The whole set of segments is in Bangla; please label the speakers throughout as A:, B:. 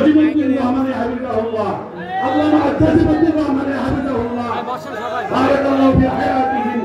A: وجنود الرحمن حفظه الله اللهم اعتصم بالرحمن حفظه الله بارك الله في حياتهم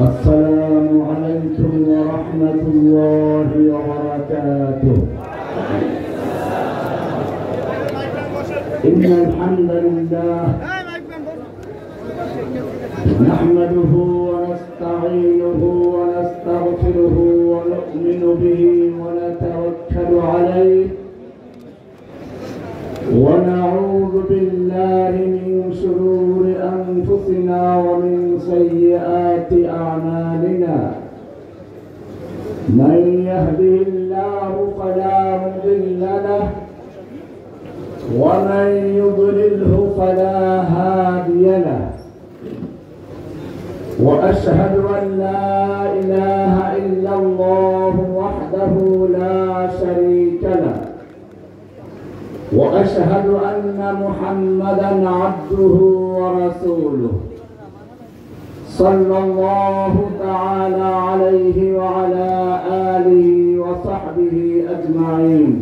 A: السلام عليكم ورحمة الله وبركاته. إن الحمد لله نحمده ونستعينه ونستغفره ونؤمن به ونتوكل عليه ونعوذ بالله من شرور أنفسنا ومن سيئات أعمالنا من يهده الله فلا مضل له ومن يضلله فلا هادي له وأشهد أن لا إله إلا الله وحده لا شريك له وأشهد أن محمدًا عبده ورسوله صلى الله تعالى عليه وعلى آله وصحبه أجمعين.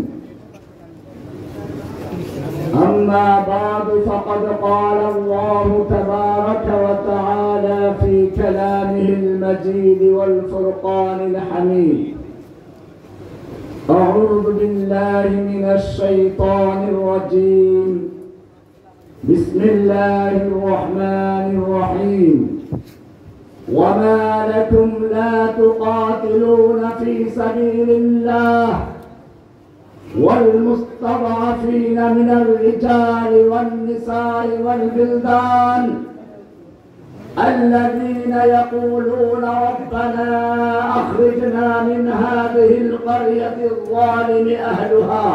A: أما بعد فقد قال الله تبارك وتعالى في كلامه المجيد والفرقان الحميد: أعوذ بالله من الشيطان الرجيم. بسم الله الرحمن الرحيم. وما لكم لا تقاتلون في سبيل الله والمستضعفين من الرجال والنساء والبلدان الذين يقولون ربنا أخرجنا من هذه القرية الظالم أهلها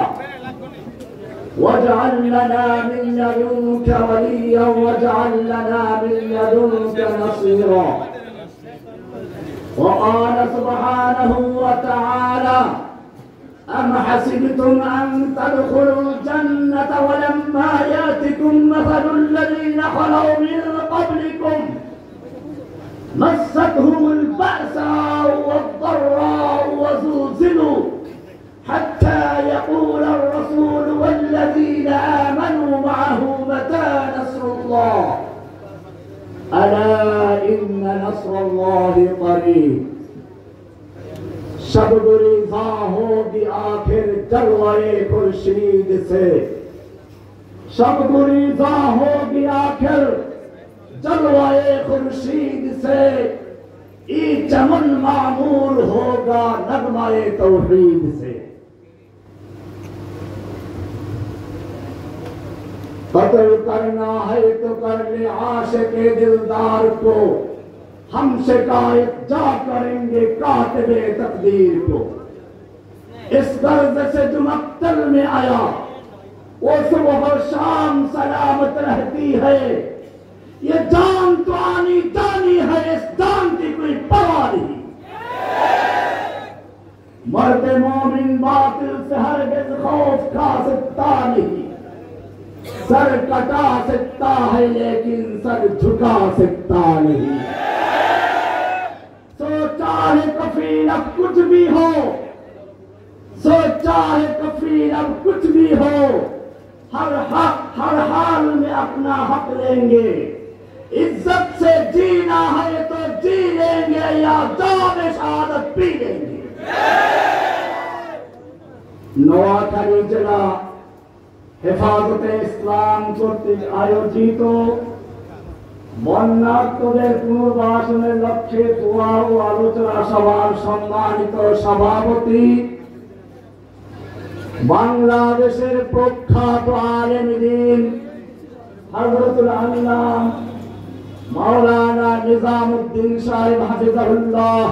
A: واجعل لنا من لدنك وليا واجعل لنا من لدنك نصيرا. وقال سبحانه وتعالى: أم حسبتم أن تدخلوا الجنة ولما يأتكم مثل الذين خلوا من قبلكم مستهم البأساء والضراء وزلزلوا حتى يقول الرسول والذين آمنوا معه متى نصر الله ألا إن نصر الله قريب. शब गुरीज़ा होगी आखिर जलवाए खुर्शीद से, शब गुरीज़ा होगी आखिर जलवाए खुर्शीद से, ई चमन मामूर होगा नगमाए तौहीद से। कत्ल करना है तो कर ले आशिक़े दिलदार को, हम शिकायत जा करेंगे कातिबे तकदीर को। इस गर्ज से जो मक्तल में आया वो सुबह शाम सलामत रहती है। ये जान तो आनी जानी है, इस जान की कोई परवाह नहीं। मर्द मोमिन बातिल से हरगिज़ खौफ खा सकता नहीं। सर कटा सकता है लेकिन सर झुका सकता नहीं। सोचा है कफीर अब कुछ भी हो, सोचा है कफीर अब कुछ भी हो, हर हाल में अपना हक लेंगे। इज्जत से जीना है तो जी लेंगे या जान शहादत पी लेंगे। নোয়াখালী জেলা হেফাজতে ইসলাম কর্তৃক আয়োজিত বন্যার্তদের পুনর্বাসনের লক্ষ্যে দোয়া ও আলোচনা সভার সম্মানিত সভাপতি, বাংলাদেশের প্রখ্যাত আলেম দ্বীন হযরতুল আল্লামা মাওলানা নিজামুদ্দিন সাহেব হাফিজাহুল্লাহ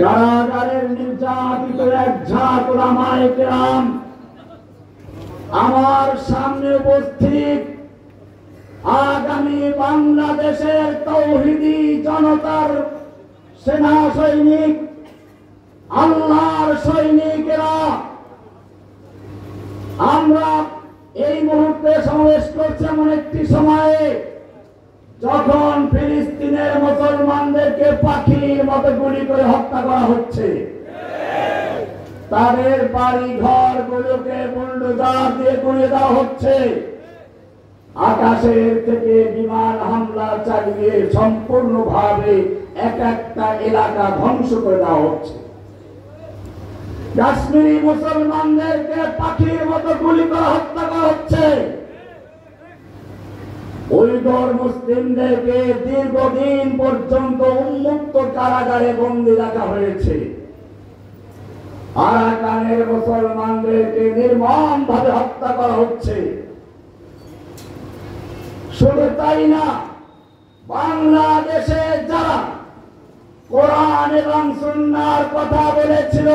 A: কারাগারের নির্যাতিত এক ঝাঁক উলামায়ে কেরাম আমার সামনে উপস্থিত আগামী বাংলাদেশের তৌহিদি জনতার সেনা সৈনিক, আল্লাহর সৈনিকেরা, আমরা এই মুহূর্তে সমাবেশ করছি এমন একটি সময়ে যখন ফিলিস্তিনের মুসলমানদেরকে পাখির মতো গুলি করে হত্যা করা হচ্ছে, তাদের বাড়ি ঘর গুলোকে বুলডোজার দিয়ে গুঁড়িয়ে দেওয়া হচ্ছে, আকাশের থেকে বিমান হামলা চালিয়ে সম্পূর্ণভাবে এক একটা এলাকা ধ্বংস করে দেওয়া হচ্ছে। কাশ্মীরি মুসলমানদেরকে পাখির মতো গুলি করে হত্যা করা হচ্ছে। উইঘুর মুসলিমদেরকে দীর্ঘদিন পর্যন্ত উন্মুক্ত কারাগারে বন্দী রাখা হয়েছে। আরাকানের মুসলমানদেরকে নির্মমভাবে হত্যা করা হচ্ছে। শুধু তাই না, বাংলাদেশে যারা কোরআন এবং সুন্নাহর কথা বলেছিল,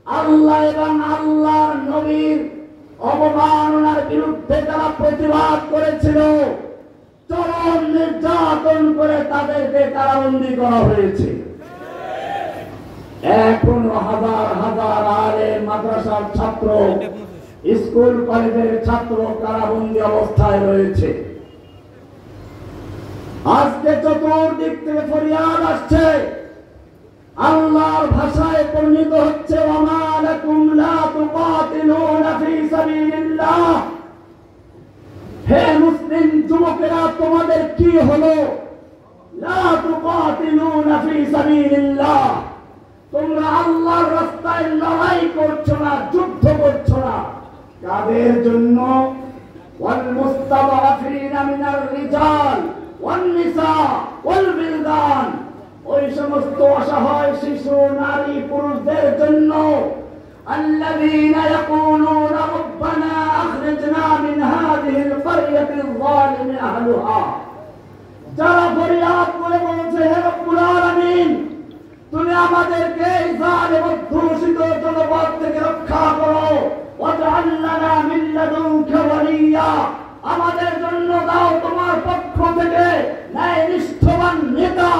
A: আল্লাহ এবং আল্লাহর নবীর অবমাননার বিরুদ্ধে যারা প্রতিবাদ করেছিল, চরম নির্যাতন করে তাদেরকে কারাবন্দী করা হয়েছে। এখনো হাজার হাজার আলেম, মাদ্রাসার ছাত্র, স্কুল কলেজের ছাত্র কারাবন্দী অবস্থায় রয়েছে। আজকে চতুর্দিক থেকে ফরিয়াদ আসছে, আল্লাহর ভাষায় পরিণত হচ্ছে, ওমা লাকুম লা তুকাতিলুনা ফি সাবিলিল্লাহ। হে মুসলিম যুবকেরা, তোমাদের কি হলো? লা তুকাতিলুনা ফি সাবিলিল্লাহ, তোমরা আল্লাহর রাস্তায় লড়াই করছো না, যুদ্ধ করছো না। কাদের জন্য? ওয়াল মুস্তাদআফিনা মিনার রিজাল ওয়ান নিসা ওয়াল বিলদান, ওই সমস্ত অসহায় শিশু, নারী, পুরুষদের জন্য। আল্লাযীনা ইয়াকুলুনা রাব্বানা আখরিজনা মিন হাযিহিল ক্বরিয়াতিল যালিমি আহলুহা, যারা ফরিয়াদ করে বলছে, হে রব্বুল আলামিন, তুমি আমাদেরকে এই জালিম অধ্যুষিত জনপদ থেকে রক্ষা করো। ওয়াজআল লানা মিন লাদুনকা ওয়ালিয়্যা, আমাদের জন্য দাও তোমার পক্ষ থেকে ন্যায়নিষ্ঠবান নেতা,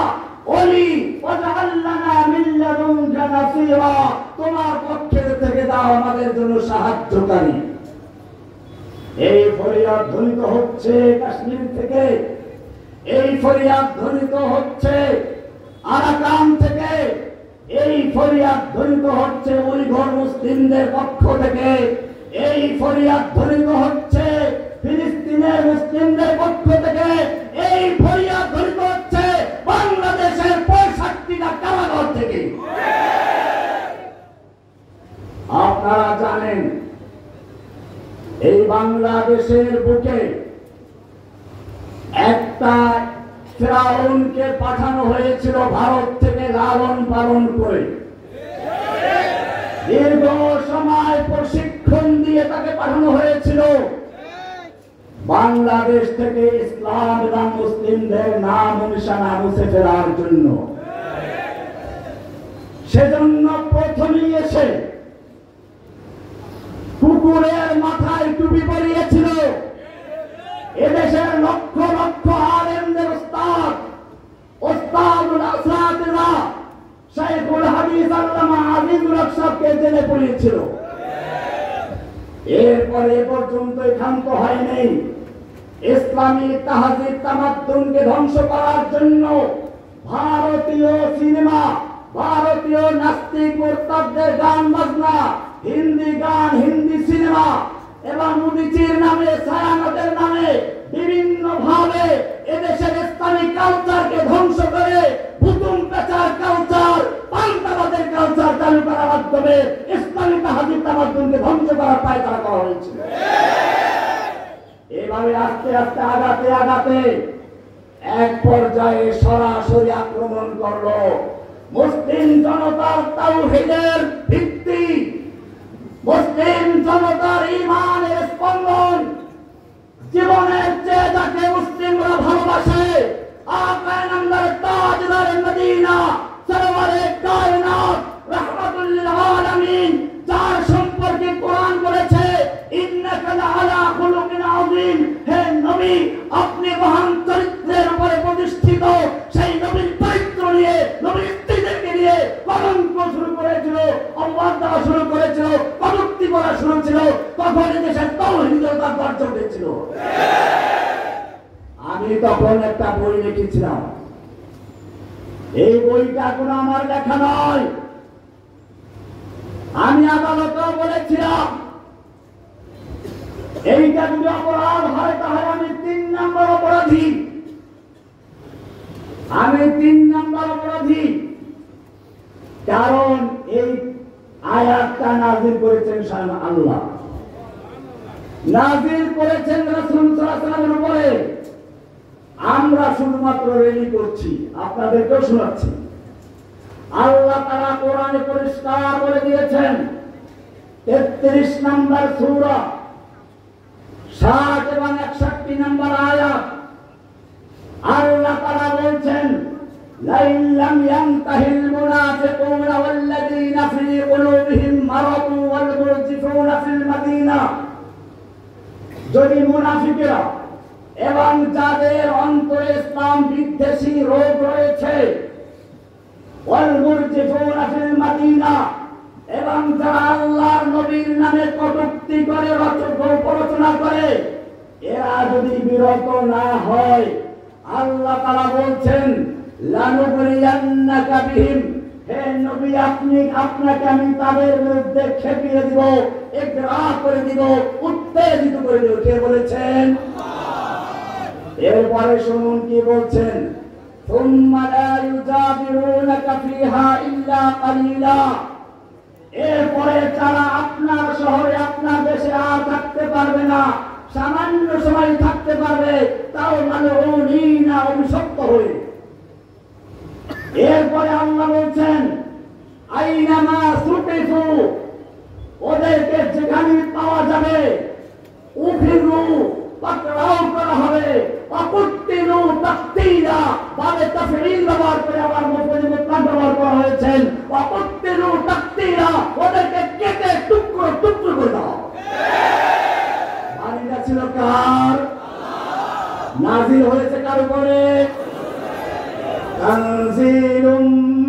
A: ওলি। ওয়াজআল লানা মিন লাদুনকা নাসীরা, তোমার পক্ষ থেকে দাও আমাদের জন্য সাহায্যকারী। এই ফরিয়াদ ধ্বনিত হচ্ছে কাশ্মীর থেকে, এই ফরিয়াদ ধ্বনিত হচ্ছে আরাকান থেকে, এই ফরিয়াদ ধ্বনিত হচ্ছে উইঘুর মুসলিমদের পক্ষ থেকে, এই ফরিয়াদ ধ্বনিত হচ্ছে ফিলিস্তিনের মুসলিমদের পক্ষ থেকে, এই ফরিয়াদ ধ্বনিত হচ্ছে বাংলাদেশের 65টা কারাগার থেকে। আপনারা জানেন, এই বাংলাদেশের বুকে একটা ফিরাউনকে পাঠানো হয়েছিল ভারত থেকে লালন পালন করে, দীর্ঘ সময় প্রশিক্ষণ দিয়ে তাকে পাঠানো হয়েছিল বাংলাদেশ থেকে ইসলাম এবং মুসলিমদের নাম নিশানা মুছে ফেলার জন্য। সেজন্য প্রথমেই এসে কুকুরের মাথায় টুপি পরিয়েছিল এদেশের লক্ষ লক্ষ আলেমদের ওস্তাদুল আসাতিরা শাইখুল হাদিস আল্লামা আজিজুল হক সাহেবকে জেলে পুড়িয়েছিল। এরপরে পর্যন্ত ক্ষান্ত হয়নি, ইসলামী তাহজিব তামাদ্দুনকে ধ্বংস করার জন্য ভারতীয় সিনেমা, ভারতীয় নাস্তিক মুরতাদদের গান বাজনা, হিন্দি গান, হিন্দি সিনেমা এবং মুদিচির নামে, ছায়ানটের নামে বিভিন্ন ভাবে এদেশের ইসলামিক কালচারকে ধ্বংস করে ভুতুম পেঁচার কালচার, পাল্টাবাদের কালচার চালু করার মাধ্যমে ইসলামী তাহজিব তামাদ্দুনকে ধ্বংস করার পায়তারা করা হয়েছে। এভাবে আস্তে আস্তে আগাতে আগাতে এক পর্যায়ে সরাসরি আক্রমণ করলো মুসলিম জনতার তাওহীদের ভিত্তি, মুসলিম জনতার ঈমানের স্পন্দন, জীবনের চেয়ে যাকে মুসলিমরা ভালোবাসে আকা নামদার তাজদার মদিনা সরওয়ারে কায়নাত রাহমাতুল লিল আলামিন, যার সম্পর্কে কোরআন বলেছে ইন্নাকা লাআলা খুলুকিন আযীম। হে নবী, আপনি মহান চরিত্রের উপরে প্রতিষ্ঠিত। সেই নবীর চরিত্র নিয়ে, নবীর স্ত্রীদেরকে নিয়ে কলঙ্ক শুরু করেছিল, অপবাদ দেওয়া শুরু করেছিল, কটূক্তি করা শুরু ছিল। তখন দেশের তাওহীদতা গর্জে উঠেছিল। আমি তখন একটা বই লিখেছিলাম, এই বইটা কোনো আমার লেখা নয়। আমি আদালতেও বলেছিলাম এইটা যদি অপরাধ হয় তাহলে আমি 3 নম্বর অপরাধী। আমি 3 নম্বর অপরাধী, কারণ এই আয়াতটা নাযিল করেছেন স্বয়ং আল্লাহ, নাযিল করেছেন রাসূল সাল্লাল্লাহু আলাইহি ওয়াসাল্লামের উপরে। আমরা শুধুমাত্র রেলি করছি, আপনাদেরকেও শোনাচ্ছি। আল্লাহ তাআলা কোরআনে পরিষ্কার বলে দিয়েছেন 33 নম্বর সূরা 60 এবং 61 নম্বর আয়াত। আল্লাহ তাআলা বলছেন লাইন লাম ইয়ানতাহিল মুনাফিকুনা ওয়াল্লাযীনা ফী কুলুবিহিম মারাদু ওয়াল মুরজিফুনা ফিল মাদিনা, যদি মুনাফিকরা এবং যাদের অন্তরে ইসলাম বিদ্বেষী রোগ রয়েছে, ওয়াল মুরজিফুনা ফিল মাদিনা, এবং যারা আল্লাহর নবীর নামে কটূক্তি করে, রচনা করে, এরা যদি বিরত না হয়, আল্লাহ তাআলা বলছেন লানুবলিয়ান্নাকা বিহিম, হে নবী আপনাকে আমি তাদের বিরুদ্ধে খেপিয়ে দিব, ইকরা করে দিব, উত্তেজিত করে দিব। কে বলেছেন? এরপরে শুনুন কি বলছেন, সুম্মা লা ইউজাবিরুনাকা ফিহা ইল্লা কালিলা, এরপরে যারা আপনার শহরে আপনার দেশে আর থাকতে পারবে না, সামান্য সময় থাকতে পারবে, তাও মানে না অভিশপ্ত হয়ে। এরপরে আল্লাহ বলছেন আইনামা সুকিফু, ওদেরকে যেখানে পাওয়া যাবে উফিরু, পাকড়াও করা হবে, অকুত্তিলু তাকতীরা, বাবে তাফঈল ব্যবহার করে আবার মুফাসসির মুতলাক ব্যবহার করা হয়েছে, অকুত্তিলু তাকতীরা, ওদেরকে কেটে টুকরো টুকরো করে দাও। বাণীটা ছিল কার? নাযিল হয়েছে কার উপরে? তানজিলুম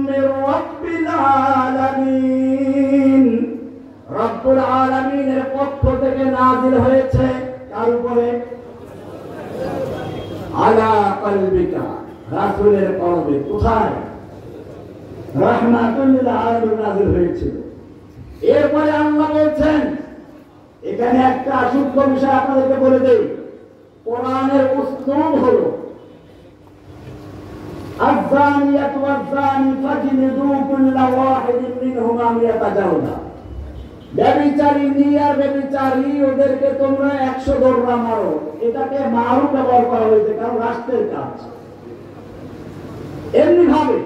A: মির রাব্বিল আলামিন, রব্বুল আলামিনের পক্ষ থেকে নাযিল হয়েছে কার উপরে? আলা কলবিকা, রাসূলের কলবে। কোথায়? রাহমাতুল লিল আলামিন নাযিল হয়েছিল। এরপরে আল্লাহ বলছেন, এখানে একটা সূক্ষ্ম বিষয় আপনাদেরকে বলে দেই, কোরআনের উসলুব হলো আয-যানিয়াতু ওয়াজ-যানি ফাজলিদু কুল্লা ওয়াহিদিন মিনহুমা মিয়াতা জালদা, ব্যভিচারী আর ব্যভিচারী ওদেরকে তোমরা 100 দড়া মারো। এটাকে মারুফ ব্যবহার করা হয়েছে, কারণ রাষ্ট্রের কাজ। এমনি ভাবে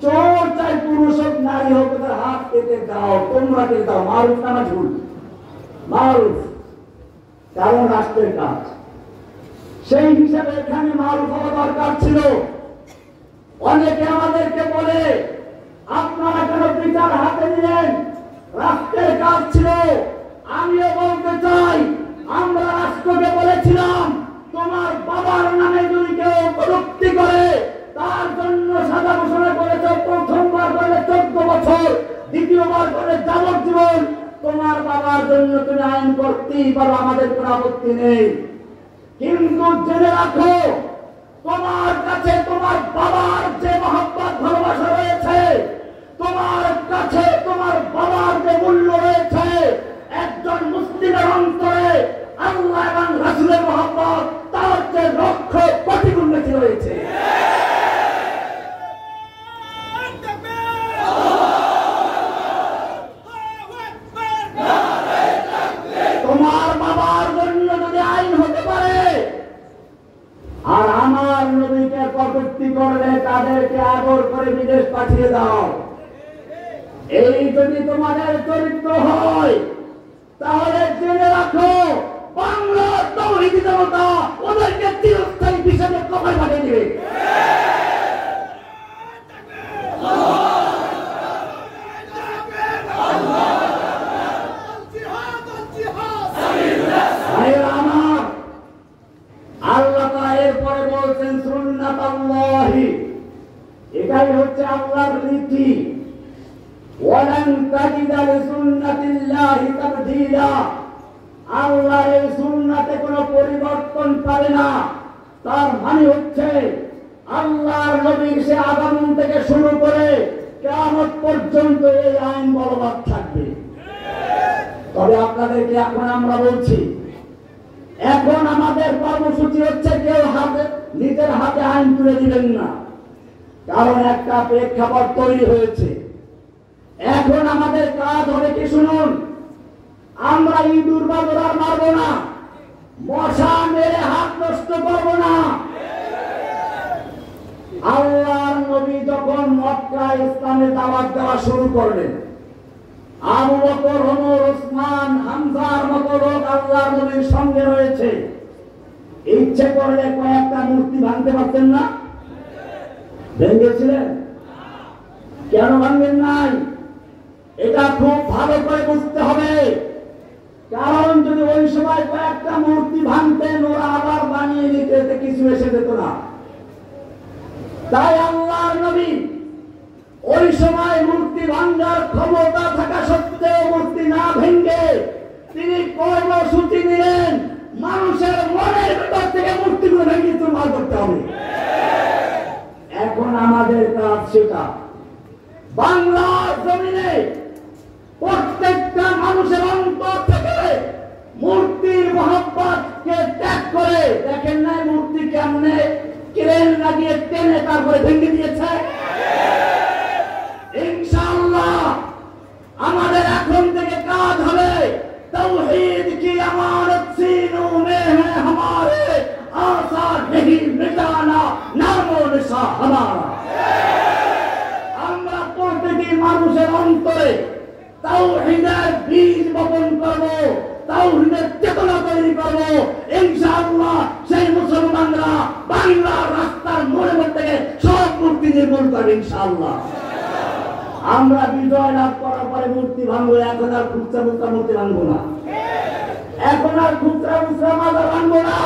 A: চোর চাই পুরুষ হোক নারী হোক, তার হাত কেটে দাও, তোমরা কেটে দাও। মারুফ না ঝুল? মারুফ, কারণ রাষ্ট্রের কাজ। সেই হিসাবে এখানে মারুফ হওয়া দরকার ছিল। অনেকে আমাদেরকে বলে আপনারা কেন বিচার হাতে নিলেন? রাষ্ট্রের কাজ ছিল। আমিও বলতে চাই, আমরা রাষ্ট্রকে বলেছিলাম তোমার বাবার নামে যদি কেউ কটূক্তি করে তার জন্য সাজা ঘোষণা করেছে। প্রথমবার করলে 14 বছর, দ্বিতীয়বার করলে যাবজ্জীবন। তোমার বাবার জন্য তুমি আইন করতেই পারো, আমাদের কোনো আপত্তি নেই। কিন্তু জেনে রাখো, তোমার কাছে তোমার বাবার যে মহব্বত ভালোবাসা রয়েছে, তোমার কাছে তোমার বাবার যে মূল্য রয়েছে, একজন মুসলিমের অন্তরে আল্লাহ এবং রাসূলের মহব্বত তার যে লক্ষ কোটি গুণ বেশি রয়েছে। তোমার বাবার জন্য যদি আইন হতে পারে, আর আমার নবীকে কটূক্তি করলে তাদেরকে আদর করে বিদেশ পাঠিয়ে দাও, এই যদি তোমাদের চরিত্র হয়, তাহলে জেনে রাখো বাংলার তাওহীদি জনতা ওদেরকে চিরস্থায়ী বিষয়ে কবর পাঠিয়ে দেবে। এরপরে বলছেন সুন্নাতাল্লাহি, এটাই হচ্ছে আল্লাহর নীতি। ওয়ালান তাজিদা লিসুন্নাতিল্লাহি তাবদীলা, আল্লাহর এই সুন্নাতে কোনো পরিবর্তন পাবে না। তার মানে হচ্ছে আল্লাহর নবীর সে আগমন থেকে শুরু করে কিয়ামত পর্যন্ত এই আইন বলবৎ থাকবে। তবে আপনাদেরকে এখন আমরা বলছি, এখন আমাদের কর্মসূচি হচ্ছে কেউ নিজের হাতে আইন তুলে দিবেন না, কারণ একটা প্রেক্ষাপট তৈরি হয়েছে। এখন আমাদের কাজ হবে কি শুনুন, আমরা ইঁদুর বাদুর আর মারবো না, মশা মেরে হাত নষ্ট করবো না। আল্লাহর নবী যখন মক্কা ইসলামে দাওয়াত দেওয়া শুরু করলেন, আবু বকর, ওমর, ওসমান, হামজার মতো লোক আল্লাহর নবীর সঙ্গে রয়েছে। ইচ্ছে করলে কয়েকটা মূর্তি ভাঙতে পারতেন না? ভেঙেছিলেন? কেন ভাঙবেন নাই? এটা খুব ভালো করে বুঝতে হবে, কারণ যদি ওই সময় কয়েকটা মূর্তি ভাঙতেন, ওরা আবার বানিয়ে নিতে কিছু এসে যেত না। তাই আল্লাহর নবী ওই সময় মূর্তি ভাঙার ক্ষমতা থাকা সত্ত্বেও মূর্তি না ভেঙে তিনি কর্মসূচি নিলেন, মানুষের মনের ভিতর থেকে মূর্তিগুলো ভেঙে চুরমার করতে হবে। এখন আমাদের কাজ সেটা, বাংলার জমিনে প্রত্যেকটা মানুষের অন্তর থেকে মূর্তির মহব্বতকে ত্যাগ করে, দেখেন না মূর্তি কেমনে ক্রেন লাগিয়ে টেনে তারপরে ভেঙে দিয়েছে। ইনশাআল্লাহ আমাদের এখন থেকে কাজ হবে तौहीद की अमानत सीनों में है हमारे, आशा नहीं मिटाना नामो निशा हमारा। আমরা প্রত্যেকটি মানুষের অন্তরে তাওহীদের বীজ বপন করব, তাওহীদের চেতনা তৈরি করব। ইনশাআল্লাহ সেই মুসলমানরা বাংলার রাস্তার মোড়ে মোড় থেকে সব মূর্তি নির্মূল করবে ইনশাআল্লাহ। আমরা বিজয় লাভ করার পরে মূর্তি ভাঙবো, এখন আর খুচরা খুচরা মূর্তি ভাঙবো না, এখন আর খুচরা খুচরা মাজার ভাঙবো না।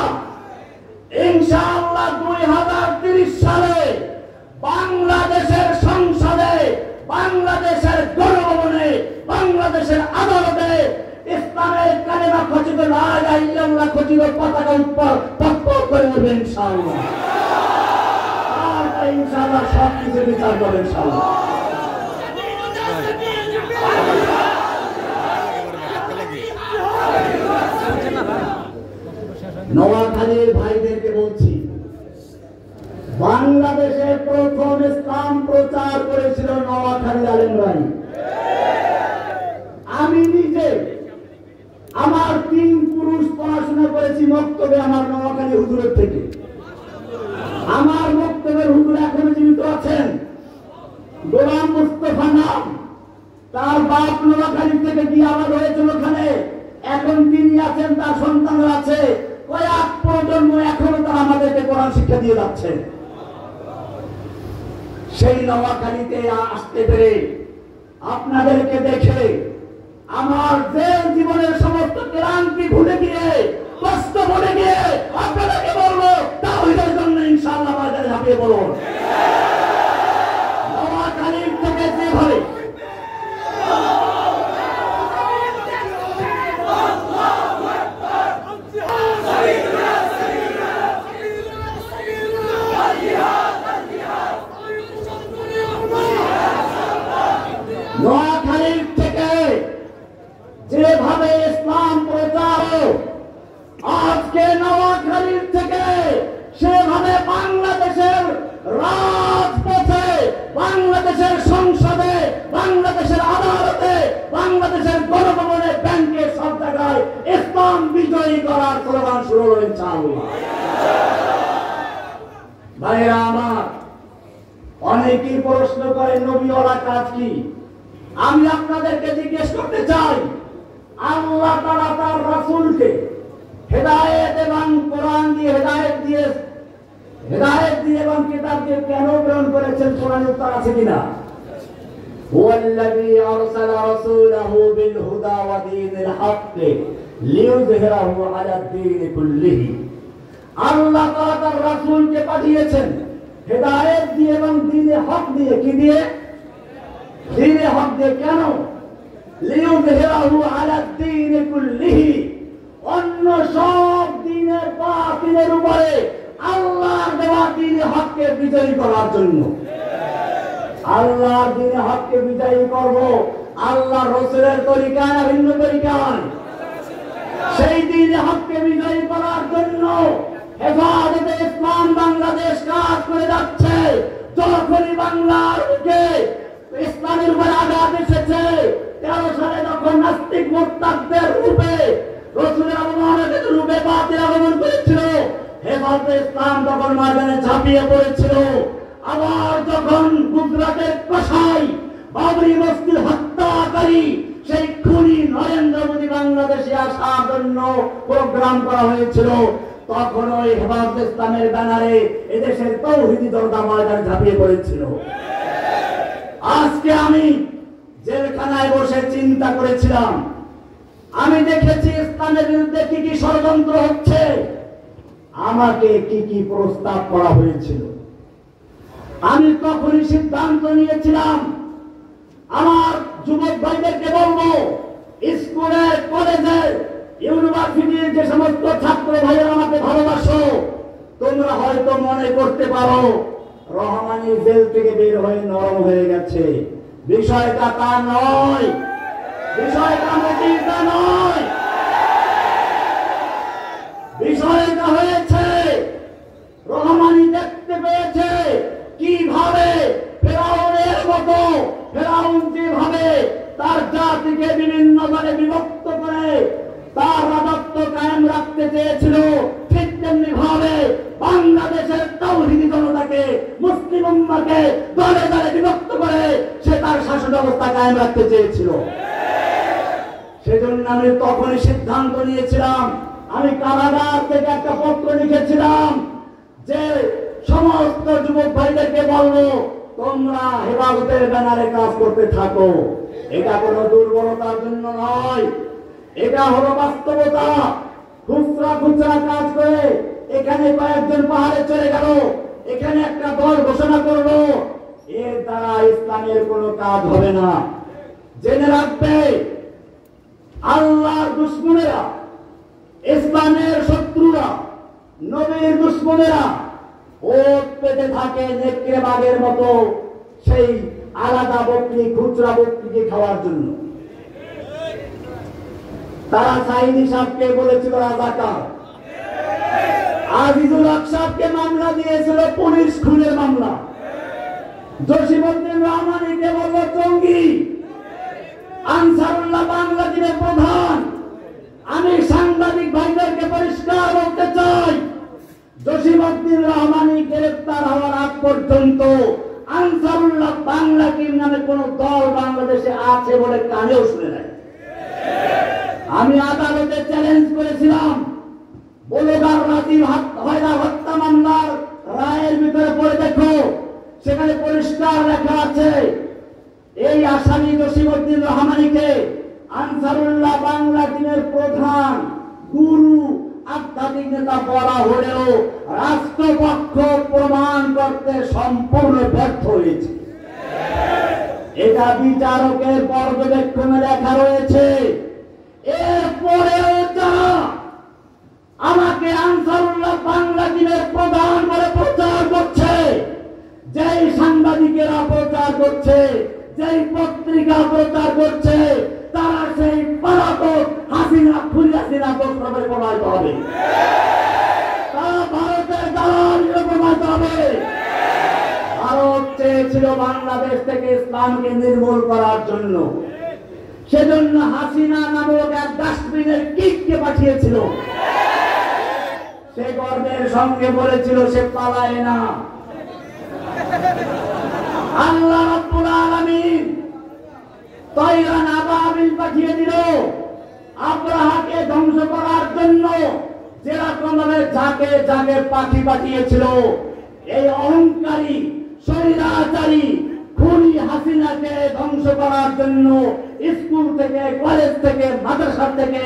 A: ইনশাআল্লাহ 2030 সালে বাংলাদেশের সংসদে, বাংলাদেশের গণভবনে, বাংলাদেশের আদালতে ইসলামের কালেমা খচিত লা ইলাহা ইল্লাল্লাহ খচিত পতাকা উত্তোলন করে উঠবে ইনশাআল্লাহ। আর ইনশাআল্লাহ সব কিছু বিচার করবে ইনশাআল্লাহ। নোয়াখালীর ভাইদেরকে বলছি, বাংলাদেশে প্রথম ইসলাম প্রচার করেছিল নোয়াখালীর আলেম ভাই। আমি নিজে আমার 3 পুরুষ পড়াশোনা করেছি মক্তবে আমার নোয়াখালী হুজুরের থেকে। আমার মক্তবের হুজুর এখনো জীবিত আছেন, গোলাম মুস্তাফা নাম, তার বাপ নোয়াখালী থেকে গিয়ে আবার হয়েছিল ওখানে, এখন তিনি আছেন, তার সন্তানরা আছে, কয়েক প্রজন্ম এখনো তারা আমাদেরকে কোরআন শিক্ষা দিয়ে যাচ্ছে। সেই নোয়াখালীতে আসতে পেরে আপনাদেরকে দেখে আমার জেল জীবনের সমস্ত ক্লান্তি ভুলে গিয়ে, কষ্ট ভুলে গিয়ে আপনাদেরকে বলবো তাওহীদের জন্য ইনশাআল্লাহ বাজারে ঝাঁপিয়ে পড়ুন। নোয়াখালীর থেকে যেভাবে নোয়াখালীর থেকে যেভাবে ইসলাম প্রচার, আজকে নোয়াখালীর থেকে সেভাবে বাংলাদেশের রাজপথে, বাংলাদেশের সংসদে, বাংলাদেশের আদালতে, বাংলাদেশের গণভবনে, ব্যাংকে, সব জায়গায় ইসলাম বিজয়ী করার স্লোগান শুরু হলো ইনশাআল্লাহ। ভাইরা আমার, অনেকেই প্রশ্ন করে নবীওয়ালা কাজ কি? আমি আপনাদেরকে জিজ্ঞেস করতে চাই, আল্লাহ তাআলা তার রাসূলকে হেদায়েত এবং কোরআন দিয়ে হেদায়েত দিয়ে এবং কিতাব দিয়ে কেন প্রেরণ করেছেন? কোরআনে উত্তর আছে কিনা? হুয়াল্লাযী আরসালা রাসূলাহু বিল হুদা ওয়া দীনিল হক লিইয়ুযহিরাহু আলা দ্বীনি কুল্লিহি। আল্লাহ তাআলা তার রাসূলকে পাঠিয়েছেন হেদায়েত দিয়ে এবং দ্বীনে হক দিয়ে। কি দিয়ে? দ্বীনে হক দিয়ে। কেন? লিইয়ুযহিরাহু আলা দ্বীনি কুল্লিহি, অন্য সব দ্বীনের বাতিলের উপরে আল্লাহর দেওয়া দ্বীনে হককে বিজয়ী করার জন্য। আল্লাহর দ্বীনে হককে বিজয়ী করব আল্লাহর রাসূলের তরিকা না ভিন্ন তরিকা? সেই দ্বীনে হককে বিজয়ী করার জন্য হেফাজতে ইসলাম বাংলাদেশ কাজ করে যাচ্ছে। যখনই বাংলার বুকে ইসলামের উপর আঘাত এসেছে, 13 সালে যখন নাস্তিক মুরতাদদের রূপে রাসূলের অবমাননার রূপে বাতিল আগমন করেছিল, হেফাজতে ইসলাম তখন ময়দানে ঝাঁপিয়ে পড়েছিল। আবার যখন গুজরাটের কসাই বাবরি মসজিদ হত্যাকারী সেই খুনি নরেন্দ্র মোদী বাংলাদেশে আসার জন্য প্রোগ্রাম করা হয়েছিল, তখন ওই হেফাজতে ইসলামের ব্যানারে এদেশের তৌহিদি জনতা ময়দানে ঝাঁপিয়ে পড়েছিল। আজকে আমি জেলখানায় বসে চিন্তা করেছিলাম, আমি দেখেছি ইসলামের বিরুদ্ধে কি কি ষড়যন্ত্র হচ্ছে, আমাকে কি কি প্রস্তাব করা হয়েছিল। আমি তখনই সিদ্ধান্ত নিয়েছিলাম আমার যুবক ভাইদেরকে বলবো, স্কুলের কলেজের ইউনিভার্সিটির যে সমস্ত ছাত্র ভাইয়েরা আমাকে ভালোবাসো, তোমরা হয়তো মনে করতে পারো রহমানী জেল থেকে বের হয়ে নরম হয়ে গেছে। বিষয়টা তা নয়, বিষয়টা মোটেই তা নয়। বিষয়টা হয়েছে রহমানী দেখতে পেয়েছে কিভাবে ফেরাউনের মতো, ফেরাউন যেভাবে তার জাতিকে বিভিন্ন দলে বিভক্ত করে তার রাজত্ব কায়েম রাখতে চেয়েছিল, ঠিক তেমনি ভাবে বাংলাদেশের তাওহীদি জনতাকে, মুসলিম উম্মাহকে দলে দলে বিভক্ত করে সে তার শাসন ব্যবস্থা কায়েম রাখতে চেয়েছিল। সেজন্য আমি তখনই সিদ্ধান্ত নিয়েছিলাম, আমি কারাগার থেকে একটা পত্র লিখেছিলাম যে সমস্ত যুবক ভাইদেরকে বলবো, তোমরা হেফাজতের ব্যানারে কাজ করতে থাকো। এটা কোনো দুর্বলতার জন্য নয়, এটা হলো বাস্তবতা। খুচরা খুচরা কাজ করে এখানে কয়েকজন পাহাড়ে চলে গেল, এখানে একটা দল ঘোষণা করলো, এর দ্বারা ইসলামের কোনো কাজ হবে না। জেনে রাখবে, আল্লাহর দুশমনেরা, ইসলামের শত্রুরা, নবীর দুশমনেরা ওট পেতে থাকে নেকড়ে বাঘের মতো সেই আলাদা বকরি, খুচরা বকরিকে খাওয়ার জন্য। তারা সাইদি সাহেবকে বলেছিল রাজাকার, আজিজুল হক সাহেবকে মামলা দিয়েছিল পুলিশ খুনের মামলা, জসিমউদ্দিন রহমানীকে বলল জঙ্গি, আনসারুল্লাহ বাংলাদেশের প্রধান। আমি সাংবাদিক ভাইদেরকে পরিষ্কার বলতে চাই, জসিমউদ্দিন রহমানী গ্রেফতার হওয়ার আগ পর্যন্ত আনসারুল্লাহ বাংলা টিম নামে কোন দল বাংলাদেশে আছে বলে কানেও শুনে নাই। আমি আদালতে চ্যালেঞ্জ করেছিলাম, বলগার রাজীব হত্যা মামলার রায়ের ভিতরে পড়ে দেখো, সেখানে পরিষ্কার লেখা আছে এই আসামি জসিমউদ্দিন রহমানীকে আনসারুল্লাহ বাংলা টিমের প্রধান, গুরু, আধ্যাত্মিক নেতা বলা হলেও রাষ্ট্রপক্ষ প্রমাণ করতে সম্পূর্ণ ব্যর্থ হয়েছে। এটা বিচারকের পর্যবেক্ষণে লেখা রয়েছে। এরপরেও যারা আমাকে আনসারুল্লাহ বাংলা টিমের প্রধান বলে প্রচার করছে, যেই সাংবাদিকেরা প্রচার করছে, যেই পত্রিকা প্রচার করছে, তারা সেই পলাতক হাসিনা, খুনি হাসিনা প্রস্তাবে প্রমাণিত হবে, তারা ভারতের দালাল প্রমাণিত হবে। ভারত চেয়েছিল বাংলাদেশ থেকে ইসলামকে নির্মূল করার জন্য, সেজন্য হাসিনা নামক এক ডাস্টবিনের কিককে পাঠিয়েছিল। সে গর্বের সঙ্গে বলেছিল সে পালায় না। আল্লাহ রাব্বুল আলামিন তয়রান আবাবিল পাঠিয়ে দিল, আব্রাহাকে ধ্বংস করার জন্য যেরকম ভাবে জাগে জাগে পাখি পাঠিয়েছিল, এই অহংকারী স্বৈরাচারী খুনি হাসিনাকে ধ্বংস করার জন্য স্কুল থেকে, কলেজ থেকে, মাদ্রাসা থেকে,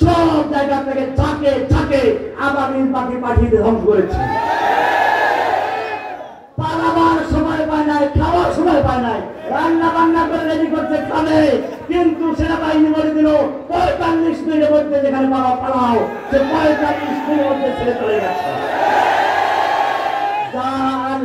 A: সব জায়গা থেকে ঝাঁকে ঝাঁকে আবাবিল পাখি পাঠিয়ে ধ্বংস করেছে। পালাবার সময় পায় নাই, খাওয়ার সময় পায় নাই, রান্না বান্না করে রেডি করতে খাবে, কিন্তু সেনাবাহিনী বলে দিল 45 মিনিটের মধ্যে যেখানে পালাও, সে 45 মিনিটের মধ্যে ছেড়ে চলে গেছে।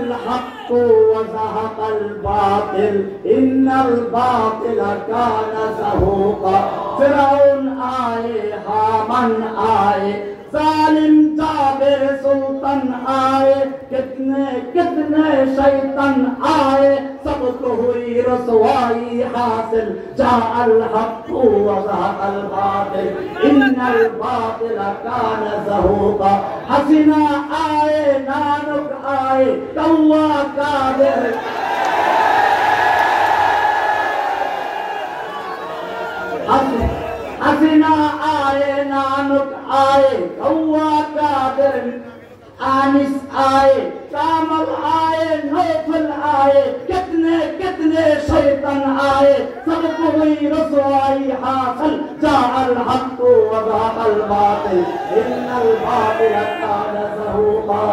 A: الحق وزهق الباطل إن الباطل كان زهوقا فرعون آئے حامان آئے ظالم جابر سلطان آئے کتنے کتنے شیطان آئے سب کو ہوئی رسوائی حاصل جاء الحق وزهق الباطل إن الباطل كان زهوقا حسنا آئے نانک آئے کوا قادر حسنا آئے نانک آئے کوا قادر آنس آئے کامل آئے نوفل آئے کتنے کتنے شیطان آئے سب کو ہوئی رسوائی حاصل جاء الحق وزهق الباطل إن الباطل كان زهوقا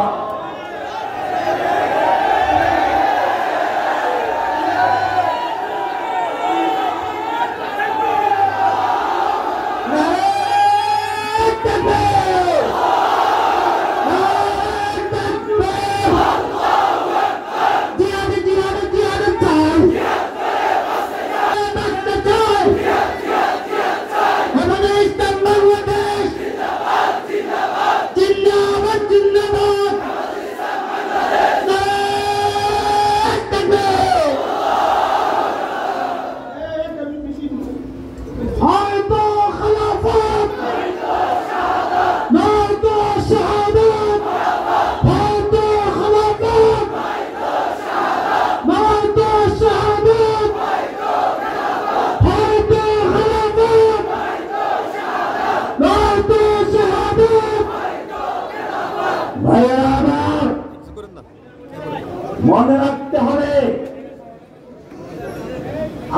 A: মনে রাখতে হবে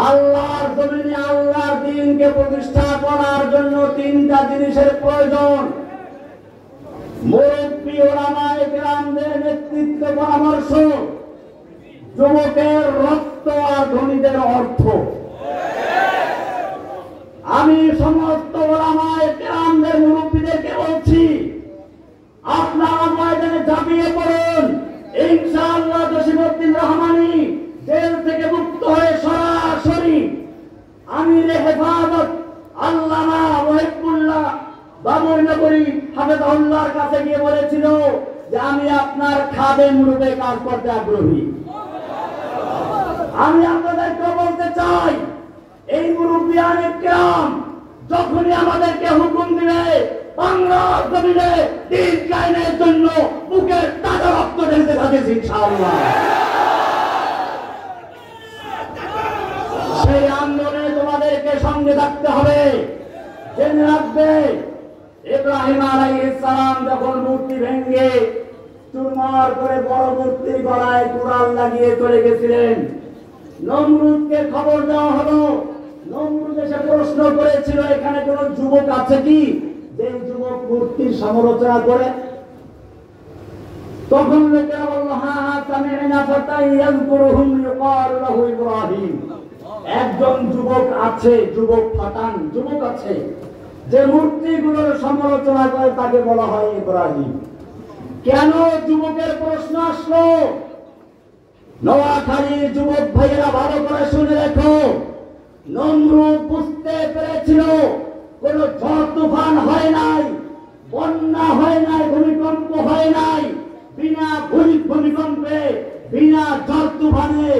A: আল্লাহর জমিনে আল্লাহর দ্বীনকে প্রতিষ্ঠা করার জন্য তিনটা জিনিসের প্রয়োজন। মুরব্বী ওলামায়ে কেরামদের নেতৃত্ব পরামর্শ, যুবকের রক্ত আর ধনীদের অর্থ। আমি সমস্ত ওলামায়ে কেরামদের মুরব্বীদেরকে বলছি, আপনারা ময়দানে ঝাঁপিয়ে পড়ুন। ইনশাআল্লাহ জসিমউদ্দিন রহমানী জেল থেকে মুক্ত হয়ে সরাসরি আমিরে হেফাজত আল্লামা ওয়াহিদুল্লাহ বাবুরনগরী হাফেজাহুল্লাহর কাছে গিয়ে বলেছিল যে আমি আপনার খাদেম রূপে কাজ করতে আগ্রহী। আমি আপনাদেরকে বলতে চাই, এই মুরব্বিয়ানে কেরাম যখনই আমাদেরকে হুকুম দিবে বাংলার জমিনে দ্বীন কায়েমের জন্য বুকের তাজা রক্ত ঢেলতে থাকেছি ইনশাআল্লাহ। সেই আন্দোলনে তোমাদেরকে সঙ্গে থাকতে হবে। জেনে রাখবে, ইব্রাহিম আলাইহিস সালাম যখন মূর্তি ভেঙে চুরমার করে বড় মূর্তির গলায় কুড়াল লাগিয়ে চলে গেছিলেন, নমরুদকে খবর দেওয়া হলো। নমরুদ এসে প্রশ্ন করেছিল, এখানে কোন যুবক আছে কি যে যুবক মূর্তির সমালোচনা করে? তখন লোকেরা বলল, হ্যাঁ হ্যাঁ সামি'না ফাতান ইয়াযকুরুহুম ইউকালু লাহু ইব্রাহিম। একজন যুবক আছে, যুবক ফাতান, যুবক আছে যে মূর্তিগুলোর সমালোচনা করে, তাকে বলা হয় ইব্রাহিম। কেন যুবকের প্রশ্ন আসলো? নোয়াখালীর যুবক ভাইয়েরা ভালো করে শুনে দেখো, নমরুদ বুঝতে পেরেছিল কোন ঝড় তুফান হয় নাই, বন্যা হয় নাই, ভূমিকম্প হয় নাই, বিনা ভূমিকম্পে বিনা ঝড় তুফানে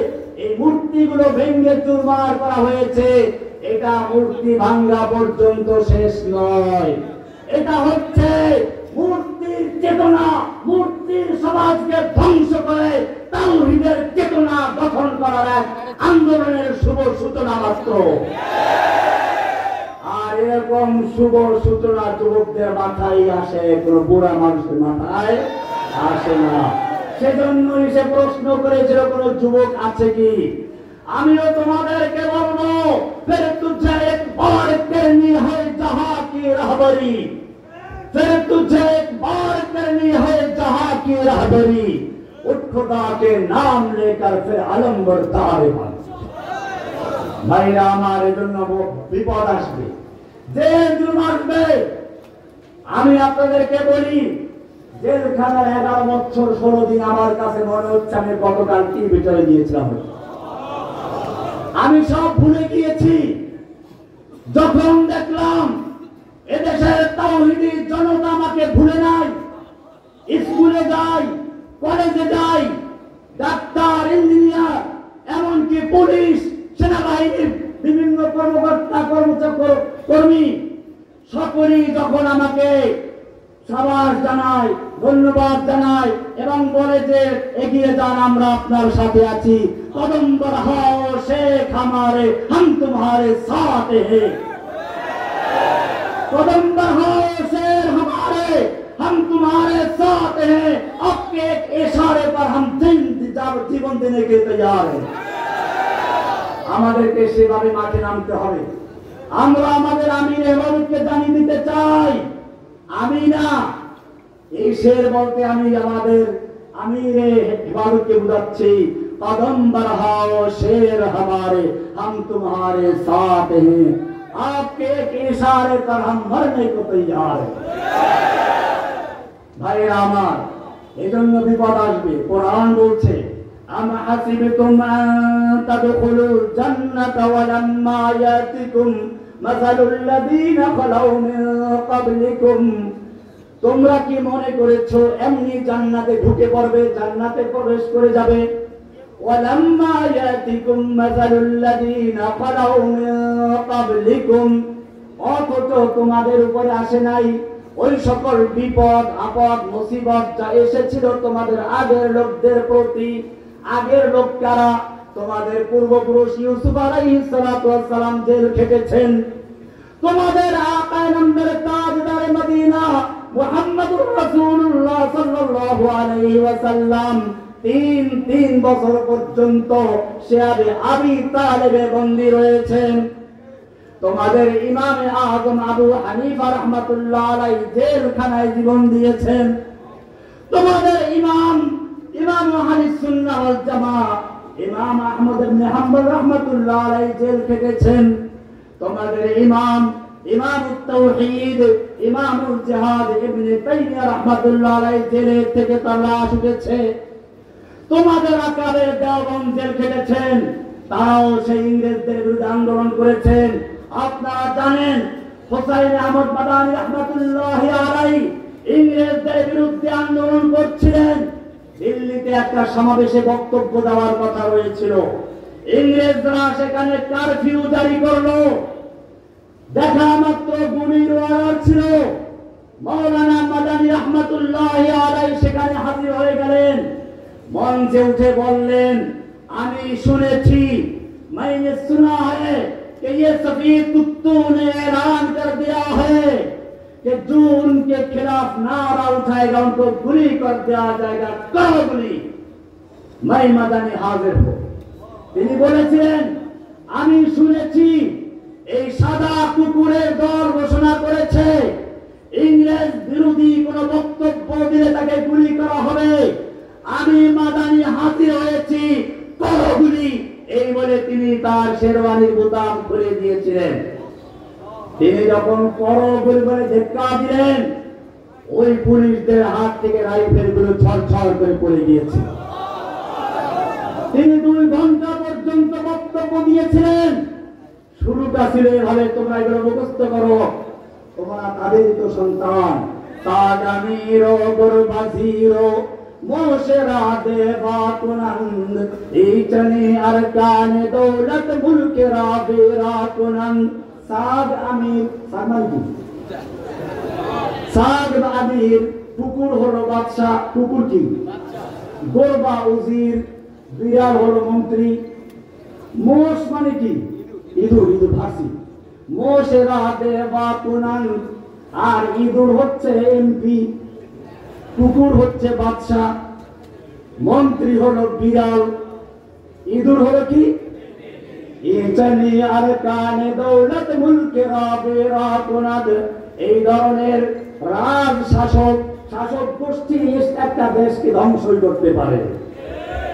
A: এই মূর্তিগুলো ভেঙে চুরমার করা হয়েছে। এটা মূর্তি ভাঙ্গা পর্যন্ত শেষ নয়, এটা হচ্ছে মূর্তির চেতনা, মূর্তির সমাজকে ধ্বংস করে তাওহীদের চেতনা গঠন করার এক আন্দোলনের শুভ সূচনা মাত্র। আর এরকম শুভ সূচনা যুবকদের মাথায় আসে, কোনো বুড়া মানুষের মাথায় আসে না। সেজন্যই সে প্রশ্ন করেছিল কোন যুবক আছে কি। আমিও তোমাদেরকে বলবো, ফির তুঝে একবার করনি है जहां की रहबरी, फिर तुझे एक बार करनी है जहां की रहबरी, उठ खुदा के नाम लेकर फिर अलम बरतारे बन। ভাইরা আমার, এজন্য বিপদ আসবে, জেল আসবে। আমি আপনাদেরকে বলি, জেলখানার 11 বছর 16 দিন আমার কাছে মনে হচ্ছে আমি গতকাল কি ভিতরে দিয়েছিলাম। আমি সব ভুলে গিয়েছি যখন দেখলাম এদেশের তাওহীদি জনতা আমাকে ভুলে নাই। স্কুলে যাই, কলেজে যাই, ডাক্তার, ইঞ্জিনিয়ার, এমনকি পুলিশ, সেনাবাহিনীর বিভিন্ন কর্মকর্তা কর্মী সকলেই যখন আমাকে সাবাস জানায়, ধন্যবাদ জানায় এবং বলে যে এগিয়ে যান, আমরা আপনার সাথে আছি, কদম बढ़ाओ शेख हमारे, हम तुम्हारे साथ हैं, कदम बढ़ाओ शेर हमारे, हम तुम्हारे साथ हैं, आपके एक इशारे पर हम জীবন देने के तैयार हैं। আমাদেরকে সেভাবে মাঠে নামতে হবে। আমরা আমাদের আমির হেফাজতকে জানিয়ে দিতে চাই, আমি না, এই শের বলতে আমি আমাদের আমিরে হেফাজতকে বুঝাচ্ছি, कदम बढ़ाओ शेर हमारे, हम तुम्हारे साथ हैं, आपके एक इशारे पर हम मरने को तैयार हैं। ভাইরা আমার, এজন্য বিপদ আসবে। কোরআন বলছে, আম হাসিবতুম আন তাদখুলুল জান্নাতা ওয়া লাম্মা ইয়াতিকুম মাসালুল লাযীনা খালাউ মিন ক্বাবলিকুম, তোমরা কি মনে করেছো এমনি জান্নাতে ঢুকে পড়বে, জান্নাতে প্রবেশ করে যাবে। ওয়ালাম্মা ইয়াতিকুম মাসালুল লাযীনা খালাউ মিন ক্বাবলিকুম, অথচ তোমাদের উপরে আসে নাই ওই সকল বিপদ আপদ মুসিবত যা এসেছিল তোমাদের আগের লোকদের প্রতি। আগের লোক কারা? তোমাদের পূর্বপুরুষ ইউসুফ আলাইহিস সালাতু ওয়াস সালাম জেল খেটেছেন। তোমাদের আকা নবীর তাজদার মদিনা মুহাম্মদুর রাসূলুল্লাহ সাল্লাল্লাহু আলাইহি ওয়াসাল্লাম তিন বছর পর্যন্ত শিয়াবে আবি তালেবে বন্দী রয়েছেন। তোমাদের ইমামে আযম আবু হানিফা রাহমাতুল্লাহ আলাইহি জেলখানায় জীবন দিয়েছেন। তোমাদের ইমাম আহলে সুন্নাহ ওয়াল জামাআহ ইমাম আহমদ ইবনে হাম্বল রাহমাতুল্লাহ আলাইহি জেল খেটেছেন। তোমাদের ইমাম তাওহীদ ইমামুল জিহাদ ইবনে তাইমিয়া রাহমাতুল্লাহ আলাইহি জেল থেকে তালাশ উঠেছে। তোমাদের আকাবে দেওবন্দ জেল খেটেছেন, তারাও সেই ইংরেজদের বিরুদ্ধে আন্দোলন করেছেন। আপনারা জানেন হুসাইন আহমদ মাদানী রাহমাতুল্লাহ আলাইহি ইংরেজদের বিরুদ্ধে আন্দোলন করছিলেন। দিল্লিতে একটা সমাবেশে বক্তব্য দেওয়ার কথা রয়েছিল, ইংরেজরা সেখানে কারফিউ জারি করলো। দেখা মাত্র গুলির অর্ডার ছিল। মাওলানা মাদানী রাহমাতুল্লাহ আলাইহি সেখানে হাজির হয়ে গেলেন। মঞ্চে উঠে বললেন, আমি শুনেছি, मैंने सुना है कि ये सफेद कुत्तों ने ऐलान कर दिया है कि जो उनके खिलाफ नारा उठाएगा उनको गुली कर दिया जाएगा, करो गुली, मैं मदानी हाजिर हूं। তিনি বলেছিলেন, আমি শুনেছি এই সাদা কুকুরের দল ঘোষণা করেছে ইংরেজ বিরোধী কোন বক্তব্য দিলে তাকে গুলি করা হবে। আমি মাদানী হাজির হয়েছি, করো গুলি, এই বলে তিনি তার শেরওয়ানির বোতাম খুলে দিয়েছিলেন। তিনি যখন করো গুলি বলে ধাক্কা দিলেন, ওই পুলিশদের হাত থেকে রাইফেল গুলো ছড়ছড় করে পড়ে গিয়েছে। তিনি 2 ঘন্টা পর্যন্ত বক্তব্য দিয়েছিলেন। শুরুটা ছিল এভাবে, তোমরা এগুলো মুখস্থ করো, তোমরা তাদেরই তো সন্তান। তাজামিরো গুরবাজিরো মোশেরা দেবা কুনন্দ, ইচনে আরকানে দৌলত মুলকে রাবেরা কুনন্দ। সাদ আমির সাদমানজি, সাদ আমির কুকুর হলো বাদশা, কুকুর কি? গোরবা উজির, বিড়াল হলো মন্ত্রী। মোষ মানে কি? ইঁদুর, ফার্সি। মোশেরা দেবা কুনান, আর ইঁদুর হচ্ছে এমপি, কুকুর হচ্ছে বাদশা, মন্ত্রী হলো বিড়াল, ইঁদুর হলো কি ইনসানি আর কানে দৌলত মুলকে রাবেরা কুনাদ। এই ধরনের রাজ শাসক গোষ্ঠী একটা দেশকে ধ্বংসই করতে পারে।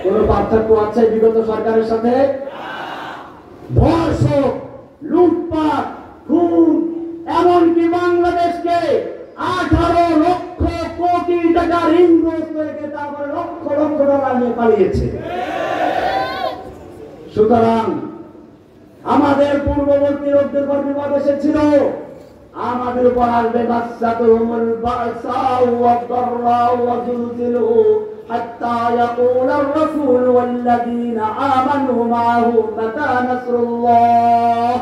A: কোন পার্থক্য আছে বিগত সরকারের সাথে? ধর্ষক, লুটপাট, খুন, এমনকি বাংলাদেশকে 18 লক্ষ কোটি টাকা ঋণগ্রস্ত রেখে তারপরে লক্ষ লক্ষ ডলার নিয়ে পালিয়েছে। সুতরাং আমাদের পূর্ববর্তী লোকদের উপর বিপদ এসেছিল, আমাদের উপর আসবে। মাসাতুহুমুল বাসাউ ওয়াদ-দাররাউ ওয়া যুলজিলু হাত্তা ইয়াকুলার রাসূলু ওয়াল্লাযীনা আমানু মা'হু মাতা নাসরুল্লাহ।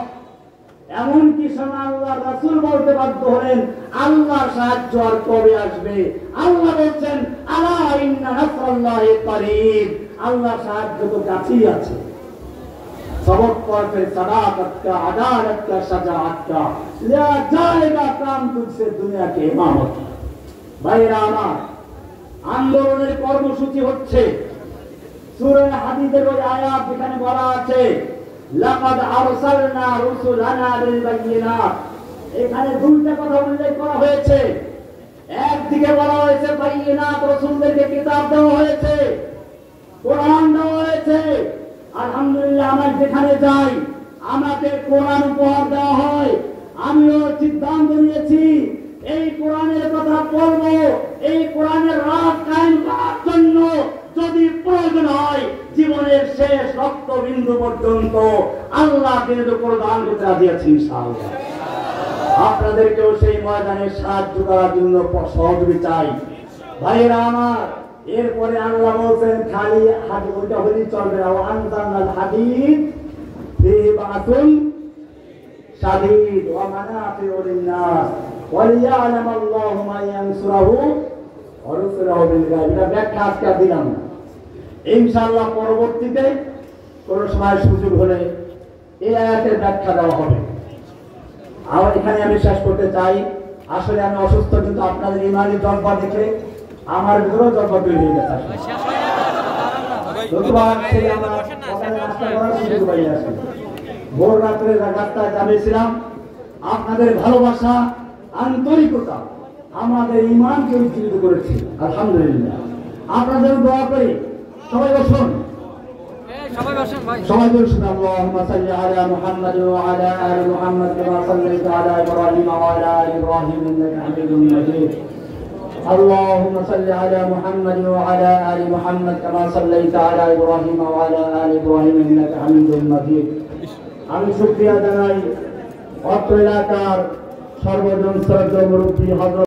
A: এমনকি আল্লাহর রাসূল বলতে বাধ্য হলেন, আল্লাহর সাহায্য আর কবে আসবে? আল্লাহ বলছেন, আলা ইন্না নাসরাল্লাহি করিব, আল্লাহর সাহায্য তো কাছেই আছে। सबक पर फिर सदाकत का, अदालत का, शजाअत का, लिया जाएगा काम तुझसे दुनिया के इमामत। ভাইরা আমার, আন্দোলনের কর্মসূচি হচ্ছে সূরা হাদীদের ওই আয়াত যেখানে বলা আছে লাকাদ আরসালনা রুসুলানা বিল বায়িনাত। এখানে দুইটা কথা উল্লেখ করা হয়েছে। একদিকে বলা হয়েছে বায়িনাত, রাসূলদেরকে কিতাব দেওয়া হয়েছে, কোরআন দেওয়া হয়েছে। আলহামদুলিল্লাহ, আমরা যেখানে যাই আমাকে কোরআন উপহার দেওয়া হয়। আমিও সিদ্ধান্ত নিয়েছি এই কোরআনের কথা বলবো, এই কোরআনের রাত কায়েম করার জন্য যদি প্রয়োজন হয় জীবনের শেষ রক্তবিন্দু পর্যন্ত আল্লাহ দিনের উপর দান করতে রাজি আছি ইনশাআল্লাহ। আপনাদেরকেও সেই ময়দানে সাহায্য করার জন্য সহযোগী চাই। ভাইরা আমার, এরপরে আল্লাহ বলছেন খালি হাদিদ ওইটা হলেই চলবে না। আনজালনাল হাদিদ ফিহি বাসুন শাদীদ ওয়া মানাফিউ লিন-নাস ওয়া লিয়া'লামাল্লাহু মান ইয়ানসুরুহু ওয়া রুসুলুহু বিল গায়ব। এটা ব্যাখ্যা আজকে দিলাম না, ইনশাআল্লাহ পরবর্তীতে কোন সময় সুযোগ হলে এই আয়াতের ব্যাখ্যা দেওয়া হবে। আর এখানে আমি শেষ করতে চাই, আসলে আমি অসুস্থ, কিন্তু আপনাদের ইমানি জজ্বা দেখে আমার ভিতরেও জজ্বা তৈরি হয়ে গেছে। ভোর রাত্রে রাস্তায় যাবেছিলাম, আপনাদের ভালোবাসা, আন্তরিকতা আমাদের ইমানকে উজ্জীবিত করেছে। আলহামদুলিল্লাহ, আপনাদের দোয়া করি। সবাই বসুন, সবাই বসুন। আল্লাহুম্মা সাল্লি আলা মুহাম্মাদ ওয়া আলা আলি মুহাম্মাদ কামা সাল্লাইতা আলা ইব্রাহিম ওয়া আলা আলি ইব্রাহিম ইন্নাকা হামিদুম মাজিদ। اللهم صل على محمد وعلى آل محمد كما صليت على إبراهيم وعلى آل إبراهيم إنك حميد مجيد। আমি শুকরিয়া জানাই অত্র এলাকার সর্বজন শ্রদ্ধেয় মুরব্বী হযরত